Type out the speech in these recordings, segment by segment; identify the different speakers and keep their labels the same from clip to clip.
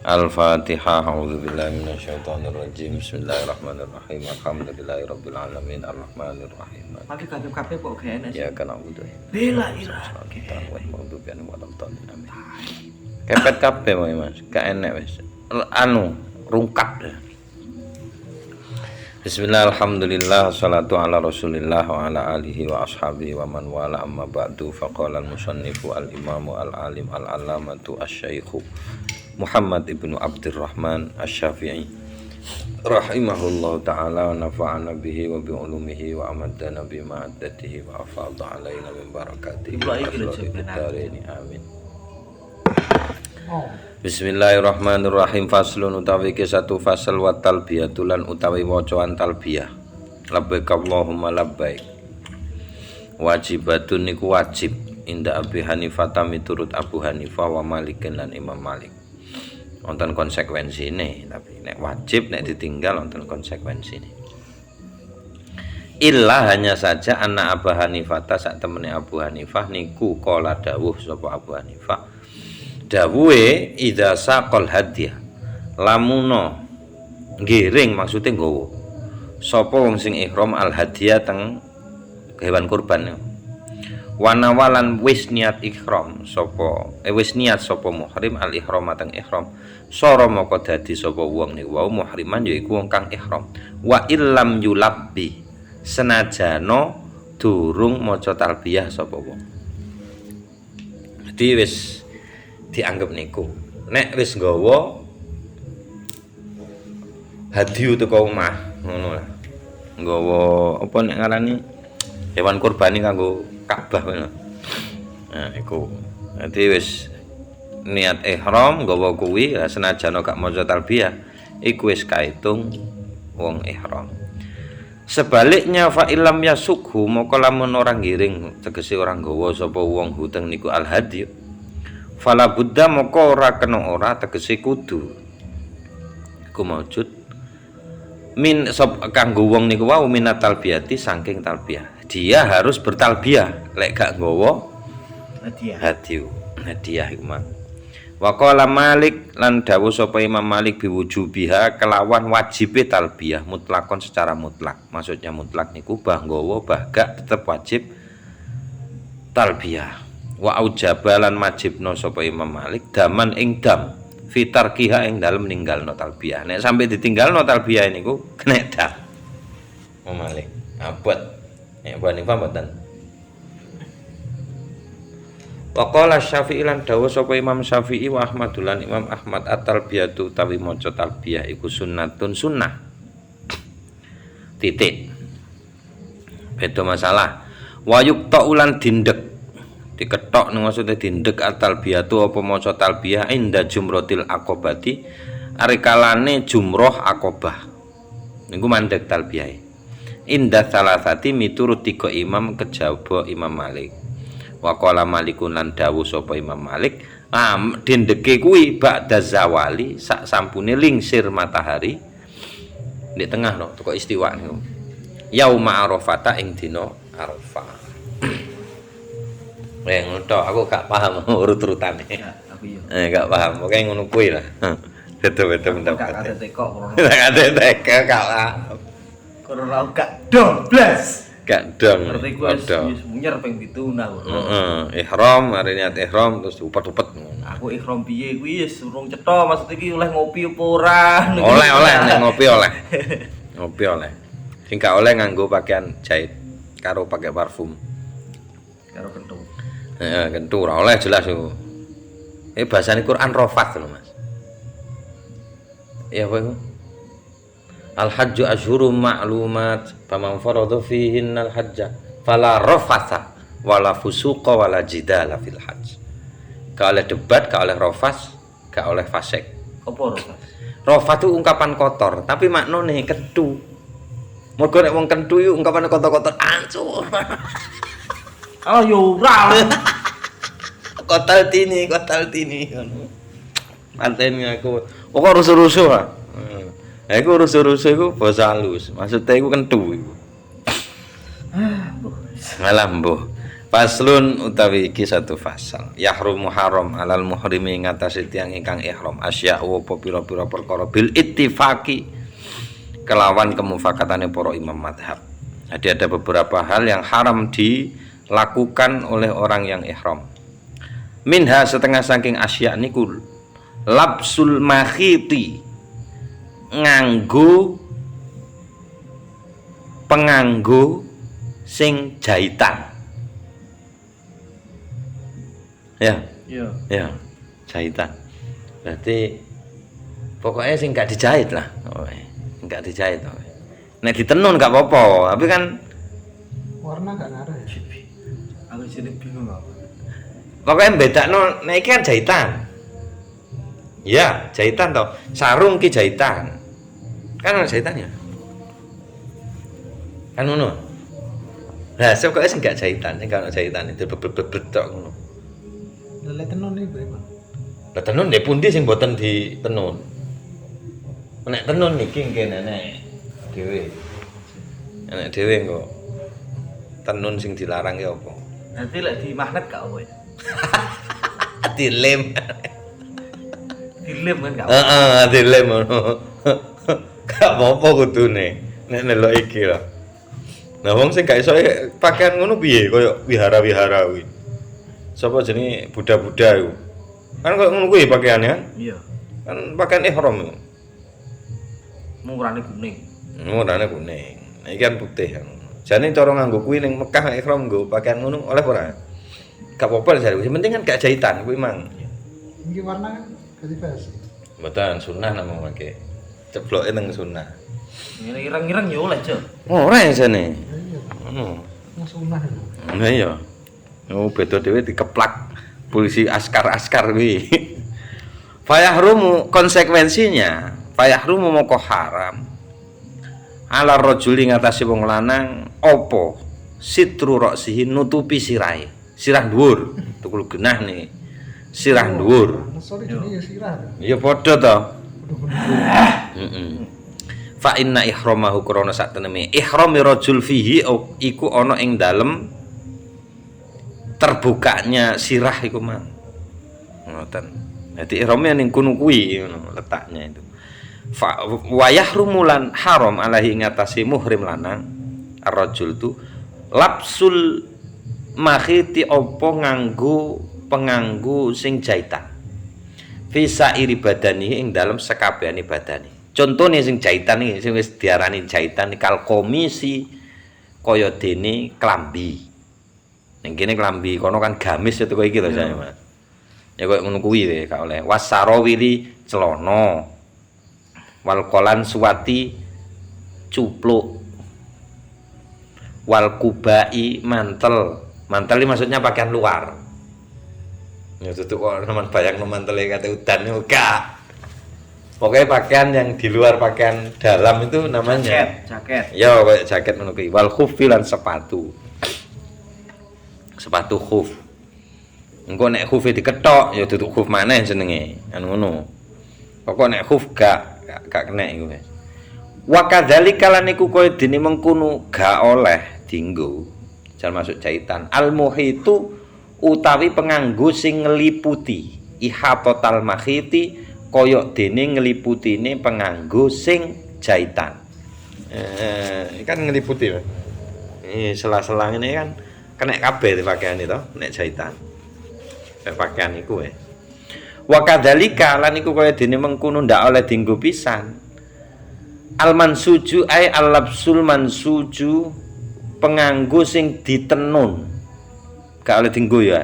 Speaker 1: Al-Fatihah. A'udzubillahi minasyaitonirrajim. Bismillahirrahmanirrahim. Alhamdulillahirabbil alamin arrahmanirrahim.
Speaker 2: Maki kabeh kok gak enak.
Speaker 1: Ya kan a'udzu.
Speaker 2: Bela ira.
Speaker 1: Kepet kabeh wae Mas. Gak enek wis. Anu rungkap. Bismillah, alhamdulillah, salatu ala rasulillah wa ala alihi wa ashabihi wa man wala amma ba'du. Faqala al-musannifu al-imamu al-alim al-alamatu asy-syaikhu Muhammad ibnu Abdurrahman asy-Syafi'i rahimahullahu ta'ala wa nafa'ana bihi wa bi ulumihi wa amadana bi ma'addatihi wa afadha alaina min barakatihi amin. Bismillahirrahmanirrahim. Faslun utawi ke satu fasal wa talbiyatulan utawi wacaan talbiyah. Labbaik Allahumma labbaik. Wajibatun niku wajib inda Abi Hanifah miturut Abu Hanifah wa Malik lan Imam Malik. Wonten konsekuensine, tapi nek wajib nek ditinggal wonten konsekuensine. Illa hanya saja anak Abu Hanifah sak temene Abu Hanifah niku kala dawuh sapa Abu Hanifah dawuhe idza saqal hadiah lamuno ngiring maksude nggawa sapa wong sing ihram al hadiah teng hewan kurban wanawalan wis niat ihram sapa wis niat sapa muhrim al ihram teng ihram sara moko dadi sapa wong niku wau muhriman yaiku wong kang ihram wa illam yulabbi senajana durung maca talbiyah sapa wong. Dadi wis dianggap niku nek wis nggawa hadiyu teko omah ngono lah nggawa apa nek ngarani hewan kurban kanggo Ka'bah ngono nah iku dadi wis niat ihram nggawa kuwi senajan gak maca talbiyah iku wis kaitung wong ihram. Sebaliknya fa illam yasukhu moko lamun ora ngiring tegese ora nggawa sapa wong huteng niku al hadiyu fala buddha moko ora kena ora tegese kudu iku maujud min sop kanggo wong niku wau minat talbiyati saking talbiyah dia harus bertalbiyah lek gak nggawa hadiah iku mah wa qala Malik lan dawuh sapa Imam Malik biwujubiha kelawan wajibe talbiyah mutlakon secara mutlak maksudnya mutlak niku bah nggawa bah gak tetep wajib talbiyah wa aujabalan majibno sapa Imam Malik daman ing dam fitarkiha ing dalem ninggalno talbiyah nek sampai ditinggalno talbiyah niku kena dam Imam Malik abot nek bani pamatan waqala Syafi'i lan dawuh sapa Imam Syafi'i wa Ahmadulan Imam Ahmad at-talbiyatu tawi maca talbiyah iku sunnatun sunnah titik beda masalah wa yuqta ulan dindek diketok maksudnya dindek at-talbiyatu apa maca talbiyah inda jumratil aqobati arikalane jumroh aqobah niku mandek talbiyah inda salasati miturut tiga imam kejaba Imam Malik wa qala Malikun lan dawuh sapa Imam Malik dindeke kuwi ba'da zawali sak sampune lingsir matahari di tengah no teko istiwa niku yauma arafata ing dina Arafah. Ngono aku gak paham urut-urutane. Aku yo. Gak paham. Pokoke ngono kuwi lah. Betul-betul pendapat. Gak ada teko krono. Gak ada teko gak paham.
Speaker 2: Krono gak doblas.
Speaker 1: Gak dong.
Speaker 2: Ngerti ku wis munyer ping 7 nah.
Speaker 1: Ihram, mari niat ihram terus upet-upet.
Speaker 2: Aku ihram piye kuwi wis urung cetha maksud iki oleh ngopi apa ora.
Speaker 1: Oleh nek ngopi oleh. Ngopi oleh. Sing gak oleh nganggo pakaian jahit karo pakai parfum.
Speaker 2: Karo kentu.
Speaker 1: Kentu ora oleh jelas iku. Bahasane Quran rafat lho Mas. Ya apa iku? Al-hajju asyhurum ma'lumat faman farada fihinnal hajja fala rafatha wala fusuqa wala jidala fil hajj. Gak oleh debat, gak oleh rafas, gak oleh fasik.
Speaker 2: Apa rafas?
Speaker 1: Rafat itu ungkapan kotor, tapi maknane kentu. Mergo nek wong kentu iku ungkapane kotor-kotor ancur.
Speaker 2: Oh yo ora.
Speaker 1: Kotal tini ngono. Panteni aku. Kok rusuh-rusuh ah. Iku rusuh-rusuh iku basa halus. Maksudnya iku kentu iku. Ngalah mbuh. Faslun utawi iki satu fasal. Yahrumu haram alal muhrimi ngatasi tiyang ingkang ihram asya wa pira-pira perkara bil ittifaqi kelawan kemufakatane para imam madhab. Jadi ada beberapa hal yang haram dilakukan oleh orang yang ihram. Minha setengah saking asya niku labsul makhiti nganggo penganggo sing jahitan. Ya,
Speaker 2: Iya.
Speaker 1: jahitan. Berarti pokoknya sing gak dijahit lah. Enggak dijahit. Nek ditenun gak apa-apa, tapi kan
Speaker 3: Warna gak ngaruh ya?
Speaker 2: Aku jadi bingung apa.
Speaker 1: pokoknya bedakno nek iki kan jahitan. Ya, jahitan toh. Sarung ki jahitan. Kan ana jahitannya. Kan ngono. Lah, pokoknya sing gak jahitan, sing gak ana jahitan itu bebet-bebet ngono.
Speaker 3: Lele tenun iki, Bro.
Speaker 1: Lah tenun nek pundi sing boten ditenun? Nek tenun niki kene nek dhewe. Nek dhewe kok tenun sing dilarang ya apa?
Speaker 2: Nanti lek di magnet gak apa ya?
Speaker 1: Dilem.
Speaker 2: Dilem kan gak apa.
Speaker 1: Heeh, dilem ngono. Gak apa-apa kudune. Nek nelok iki lho. Nah wong sing gak iso pakaian ngono piye koyo wihara-wihara kuwi. Sapa jenenge Buddha-Buddha iku. Kan koyo ngono kuwi pakaiane kan?
Speaker 2: Iya.
Speaker 1: Kan pakaian ihram iku.
Speaker 2: Murane kuning.
Speaker 1: Warnane kuning. Nah, iki kan putih kan. Jane cara nganggo kuwi ning Mekah ihram nggo pakaian ngono oleh ora? Gak apa-apa jare. Yang penting kan gak jahitan kuwi mang.
Speaker 3: Iki warna kan ganti versi.
Speaker 1: Mboten sunah namung make. Cebloke nang sunah.
Speaker 2: Ngene ireng-ireng ya oleh, Cuk.
Speaker 1: Ora jane.
Speaker 3: Iya.
Speaker 1: Ngono.
Speaker 3: Wong sunah lho.
Speaker 1: Nah iya. Oh beda dhewe dikeplak polisi askar-askar kuwi. Fayahrumu konsekuensinya, fayahrumu moko haram. Ala rajuli ngatasi wong lanang apa sitru roksihi nutupi sirahe. Sirah dhuwur, tukul genah nih. Sirah dhuwur.
Speaker 3: Sorry jenenge ya sirah.
Speaker 1: Ya padha to.
Speaker 3: Udah
Speaker 1: Heeh. Fa inna ihramahu krana sak teneme ihram rajul fihi iku ana ing dalem terbukanya sirah iku mang. Ngoten. Dadi ihrame ning kono kuwi ngono letaknya itu. Fa wa yahrumulan haram alaihi ngatasi muhrim lanang ar-rajul tu lapsul makhiti apa nganggo penganggo sing jahitan. Visa iri badani ing dalam sekabehane badane. Contone sing jahitan iki sing wis diarani jahitan kal komisi kaya dene klambi. Ning kene klambi kono kan gamis itu kaya iki to saya Mas. Ya kaya ngono kuwi wae gak oleh. Wasarawili celana. Wal kolan suwati cupluk. Wal kubai mantel. Mantel ini maksudnya pakaian luar. Ya tutup kok teman bayang mantel kata udan enggak. Pokoknya pakaian yang di luar pakaian dalam itu namanya
Speaker 2: Jaket.
Speaker 1: ya kayak jaket ngono kuwi. Wal khuffi lan sepatu. Sepatu khuf. Engko nek khufe diketok ya tutup khuf maneh jenenge. Anu ngono. Pokok nek khuf gak kena iku wis. Wa kadzalika lan iku koyo dene mengkono gak oleh dienggo. Jan masuk jahitan. Al muhitu utawi penganggo sing ngliputi ihatotal makhiti kaya dene ngliputine penganggo sing jahitan. Kan ngliputi lho. Sela-sela ngene kan kena kabeh pakaian itu nek jahitan. Pakaian iku wae. Wa kadzalika lan iku kaya dene mengkono ndak oleh dienggo pisan. Al mansuju ai al labsul mansuju penganggo sing ditenun. Gak oleh dienggo ya.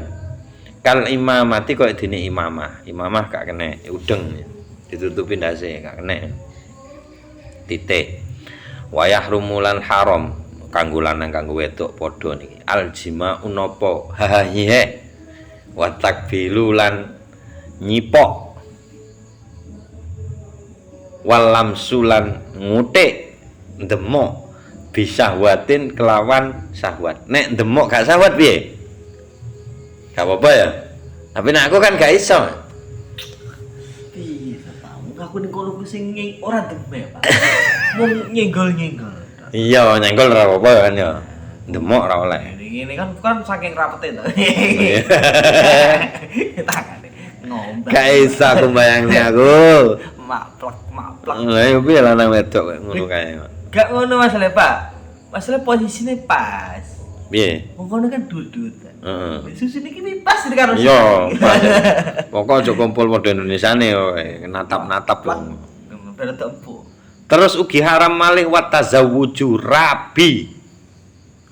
Speaker 1: Kal imamati kaya dene imamah. Imamah gak kena udeng. Ditutupi ndase gak kena. Titik. Wa yahrumulan haram kanggo lanang kanggo wedok padha niki. Al jima'u napa hahahe. Wa takbilu lan nyipok. Wal lamsulan ngutik ndemok bisahwatin kelawan syahwat. Nek ndemok gak syahwat piye? Gak apa-apa ya. Tapi nek aku kan gak iso.
Speaker 2: Piye tahu aku ning kono sing ora demek, Pak. Mung nyenggol-nyenggol.
Speaker 1: Iya, nyenggol ora apa-apa kan ya. Ndemok ora oleh.
Speaker 2: Iki Ngene kan saking rapete to. Tangane ngombak.
Speaker 1: Gak iso aku bayangne aku.
Speaker 2: Maplek.
Speaker 1: Lah yo piye lanang wedok kok ngono kae.
Speaker 2: Gak ngono masalah, Pak. Masalah posisinya pas.
Speaker 1: Piye?
Speaker 2: Wong kono kan dudut.
Speaker 1: Heeh.
Speaker 2: Susu niki pas karo
Speaker 1: Yo, pokok aja kumpul model Indonesiane kowe, natap-natap dong.
Speaker 2: Bener tempo.
Speaker 1: Terus ugi haram malih wa tazawwuju rabi.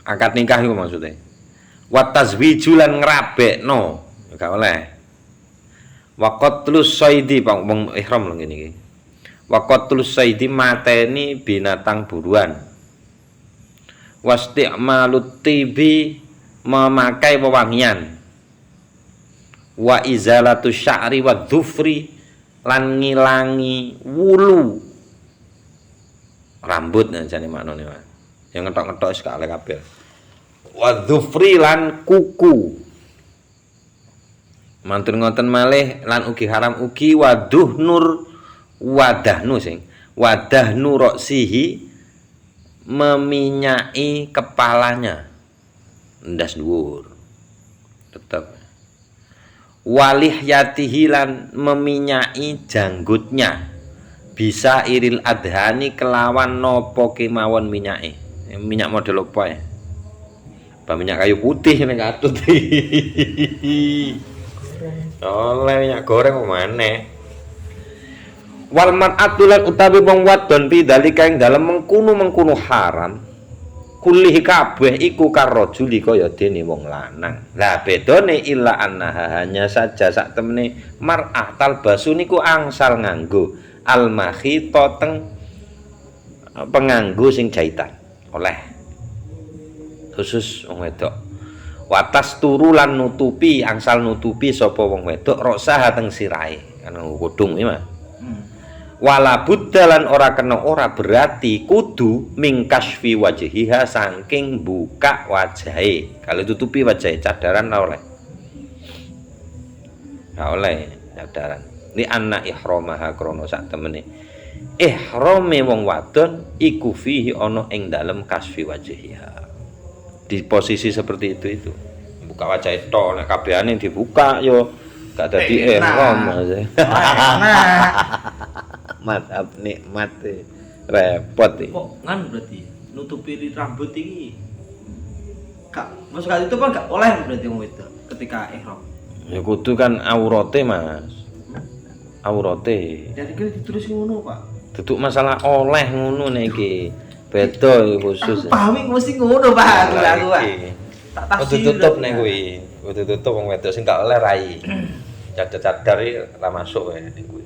Speaker 1: Akad nikah iku maksudnya. Wa tazwiju lan ngrabekno, gak oleh. Wa qatlus saidi wong ihram lho ngene iki. Wa qatlus saidi mateni binatang buruan. Wasti'malut tibi memakai wewangian. Wa izalatu sya'ri wa dhufri lan ngilangi wulu rambut jane maknane Mas. Yang ngetok-ngetok wis gak oleh kabeh. Wa dhufri lan kuku. Mantun ngoten malih lan ugi haram ugi waduhnur wadahnu sing wadahnu roksihi meminyai kepalanya ndas dhuwur tetep walih yatihi lan meminyai janggutnya bisa iril adhani kelawan nopo kemawon minyake minyak model apa ya minyak kayu putih nek katut oleh minyak goreng maneh wal mar'atu lan utawi wong wadon pidalika ing dalem mengkono haram kulih kabeh iku karajuli kaya dene wong lanang. Lah bedane illa annaha hanya saja sak temene mar'ah talbasu niku angsal nganggo al-makhita teng penganggo sing jahitan. Oleh khusus wong wedok. Watas turu lan nutupi angsal nutupi sapa wong wedok roksaha teng sirahe. Kan kudung iki Mas. Wala buddalan ora kena ora berarti kudu mingkasfi wajhiha saking buka wajahe. Kalau tutupi wajahe cadaran ora oleh. Ora oleh cadaran. Li anna ihramaha krana sak temene. Ihrame wong wadon iku fihi ana ing dalem kasfi wajhiha. Di posisi seperti itu. Buka wajahe tok nek kabehane dibuka yo gak dadi ihram Mas. Madhab nikmat repot iki.
Speaker 2: Kok ngan berarti nutupi rambut iki. Kak, masuk kali itu kan gak oleh berarti wong wedok ketika ihram.
Speaker 1: Ya kudu kan aurate, Mas. Aurate.
Speaker 2: Jadi kira ditulis ngono, Pak.
Speaker 1: Duduk masalah oleh ngono nek iki. Beda khusus.
Speaker 2: Aku pahami mesti ngono, Pak. Aku. Tak tafsir.
Speaker 1: Kudu tutup nek kuwi. Kudu tutup wong wedok sing gak oleh rai. Cadar-cadar iki ora masuk wae nek kuwi.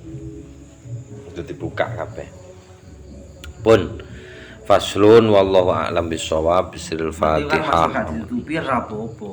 Speaker 1: Dibuka kabeh. Pun faslun wallahu a'lam bissawab bisiril Fatihah.
Speaker 2: Ditutupi ra apa-apa.